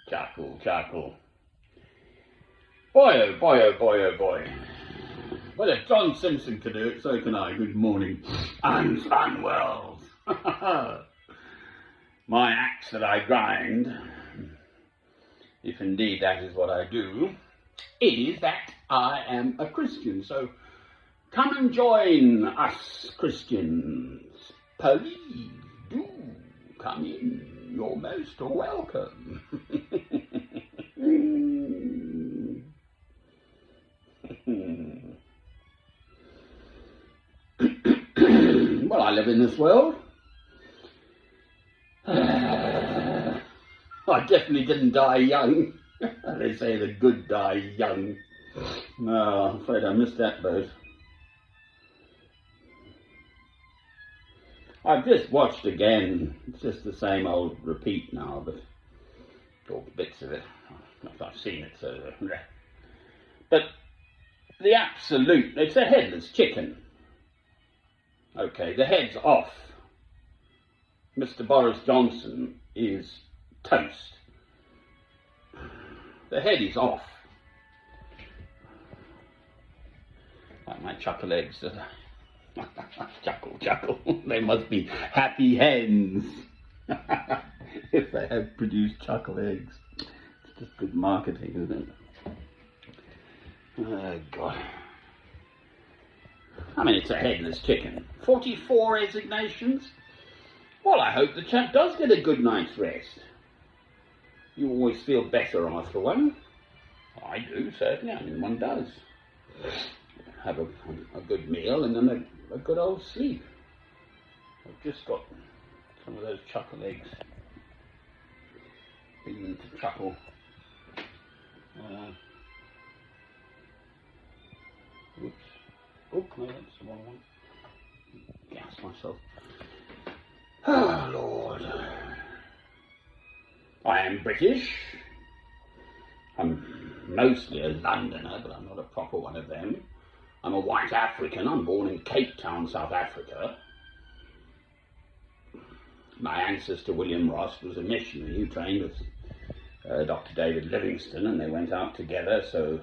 Chuckle, chuckle. Boy, oh boy, oh boy, oh boy. Well, if John Simpson can do it, so can I. Good morning. I'm Spanwells. My axe that I grind, if indeed that is what I do, is that I am a Christian. So come and join us Christians. Please do come in. You're most welcome. Well, I live in this world. I definitely didn't die young. They say the good die young. No, I'm afraid I missed that boat. I've just watched again. It's just the same old repeat now, but or bits of it. I've seen it, so. But the absolute, it's a headless chicken. Okay, the head's off. Mr. Boris Johnson is toast. The head is off. Like my chuckle eggs. Chuckle, chuckle. They must be happy hens. If they have produced chuckle eggs. It's just good marketing, isn't it? Oh, God. I mean, it's a headless chicken. 44 resignations? Well, I hope the chap does get a good night's rest. You always feel better after one. I do, certainly. I mean, one does. Have a good meal and then a good old sleep. I've just got some of those chuckle eggs. Beginning to chuckle. Oops. Oh, no, that's the wrong one. Gas myself. Oh, Lord. I am British. I'm mostly a Londoner, but I'm not a proper one of them. I'm a white African. I'm born in Cape Town, South Africa. My ancestor, William Ross, was a missionary who trained with Dr. David Livingstone, and they went out together. So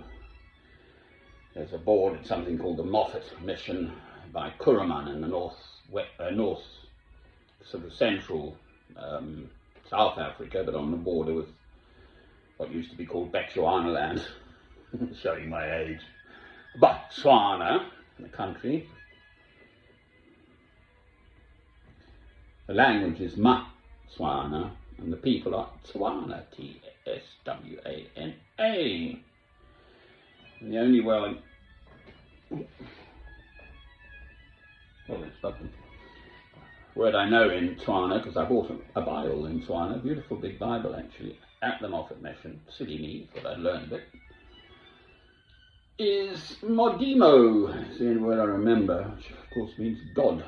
there's a board at something called the Moffat Mission by Kuruman in the north, sort of central South Africa, but on the border with what used to be called Bechuanaland, showing my age. Botswana, the country. The language is Matswana, and the people are Tswana, Tswana. And the only way word I know in Tswana, because I bought a Bible in Tswana, a beautiful big Bible actually, at the Moffat Mission, silly me, but I learned it, is Modimo. It's the only word I remember, which of course means God.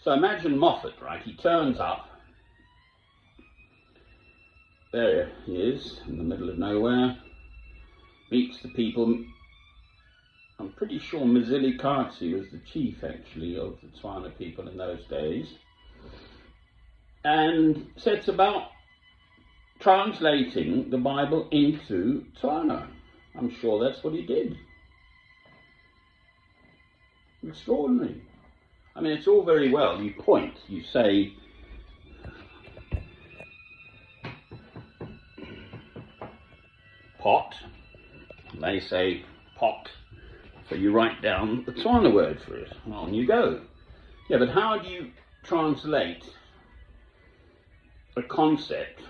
So imagine Moffat, right? He turns up. There he is, in the middle of nowhere. Meets the people. I'm pretty sure Mzili Katsi was the chief, actually, of the Tswana people in those days. And sets about translating the Bible into Tswana. I'm sure that's what he did. Extraordinary. I mean, it's all very well. You point, you say, pot. They say pot. So you write down the Tswana word for it. And on you go. Yeah, but how do you translate a concept?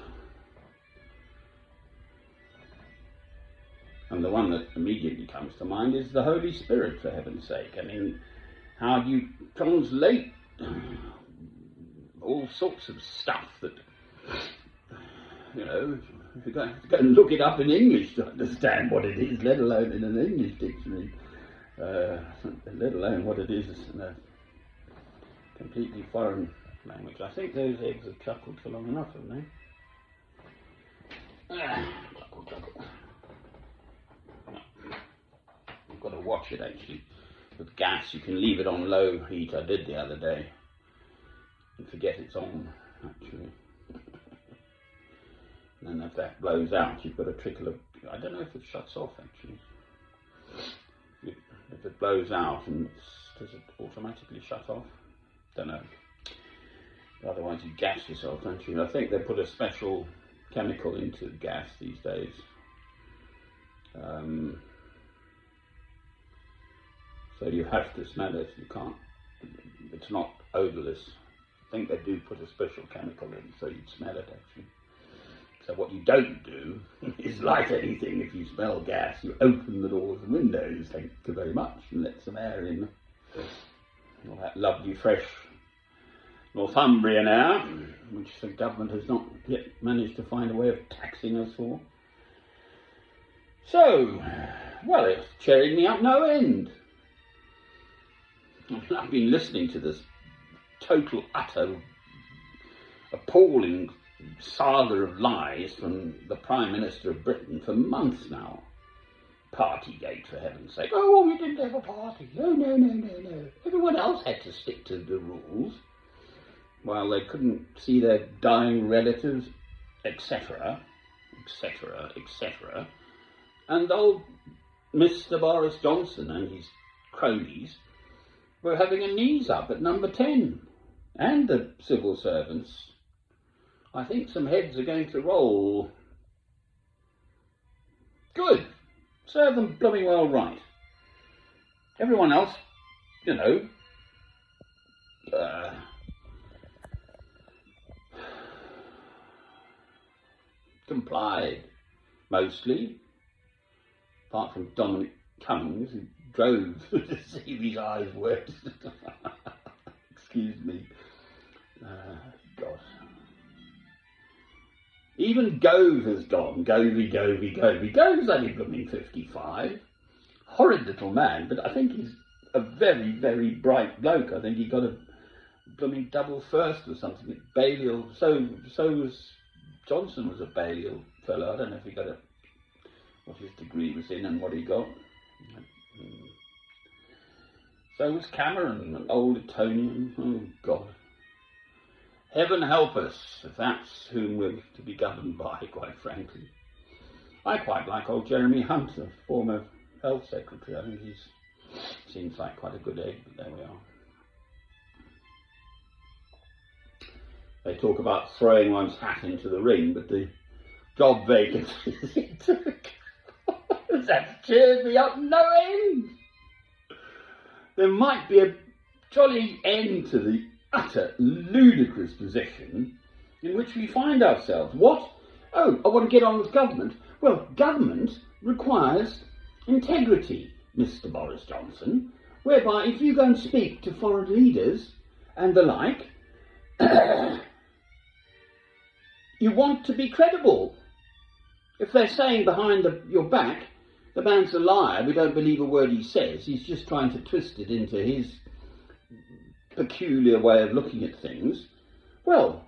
And the one that immediately comes to mind is the Holy Spirit, for heaven's sake. I mean, how do you translate all sorts of stuff that, you know, if you're going to go and look it up in English to understand what it is, let alone in an English dictionary, let alone what it is in a completely foreign language. I think those eggs have chuckled for long enough, haven't they? Chuckle, chuckle. You've got to watch it actually. With gas, you can leave it on low heat. I did the other day and forget it's on actually. And then if that blows out, you've got a trickle of, I don't know if it shuts off actually. If it blows out, and does it automatically shut off? Don't know. Otherwise you gas yourself, don't you? I think they put a special chemical into gas these days. So you have to smell it. You can't. It's not odourless. I think they do put a special chemical in, so you'd smell it actually. So what you don't do is light anything. If you smell gas, you open the doors and windows, thank you very much, and let some air in. All that lovely fresh Northumbrian air, which the government has not yet managed to find a way of taxing us for. So, well, it's cheering me up no end. I've been listening to this total, utter, appalling saga of lies from the Prime Minister of Britain for months now. Partygate, for heaven's sake. Oh, we didn't have a party. Oh, no, no, no, no. Everyone else had to stick to the rules, while they couldn't see their dying relatives, etc., etc., etc. And old Mr. Boris Johnson and his cronies were having a knees up at number 10. And the civil servants. I think some heads are going to roll. Good. Serve them blooming well right. Everyone else, you know, complied, mostly, apart from Dominic Cummings, who drove to see his eyes wet. Excuse me. God. Even Gove has gone. Govey. Gove's only blooming 55. Horrid little man, but I think he's a very, very bright bloke. I think he got a blooming double first or something at Balliol. So was Johnson, was a Balliol fellow. I don't know if he got what his degree was in and what he got. So was Cameron, an old Etonian. Oh, God. Heaven help us, if that's whom we're to be governed by, quite frankly. I quite like old Jeremy Hunt, the former Health Secretary. I think he seems like quite a good egg, but there we are. They talk about throwing one's hat into the ring, but the job vacancies it took, that cheered me up no end. There might be a jolly end to the utter ludicrous position in which we find ourselves. What? Oh, I want to get on with government. Well, government requires integrity, Mr. Boris Johnson, whereby if you go and speak to foreign leaders and the like, you want to be credible. If they're saying behind your back, the man's a liar, we don't believe a word he says, he's just trying to twist it into his peculiar way of looking at things, well,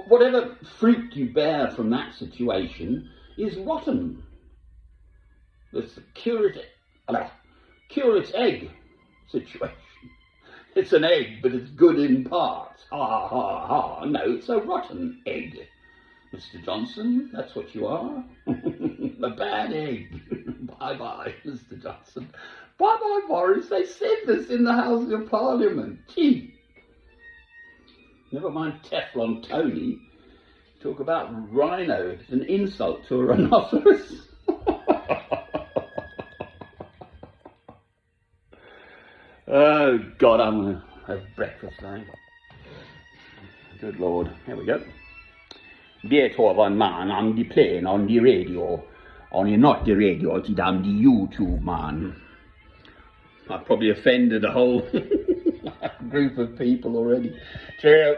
whatever fruit you bear from that situation is rotten. It's the curate's egg situation. It's an egg, but it's good in parts. Ha, ha, ha. No, it's a rotten egg, Mr. Johnson. That's what you are. A bad egg. Bye-bye, Mr. Johnson. Bye-bye, Boris. They said this in the House of Parliament. Gee. Never mind Teflon Tony. Talk about rhino. It's an insult to a rhinoceros. Oh, God, I'm going to have breakfast now. Good Lord. Here we go. Dear to one man on the plane, on the radio. Only not the radio, it's on the YouTube, man. I've probably offended a whole group of people already. Cheerio.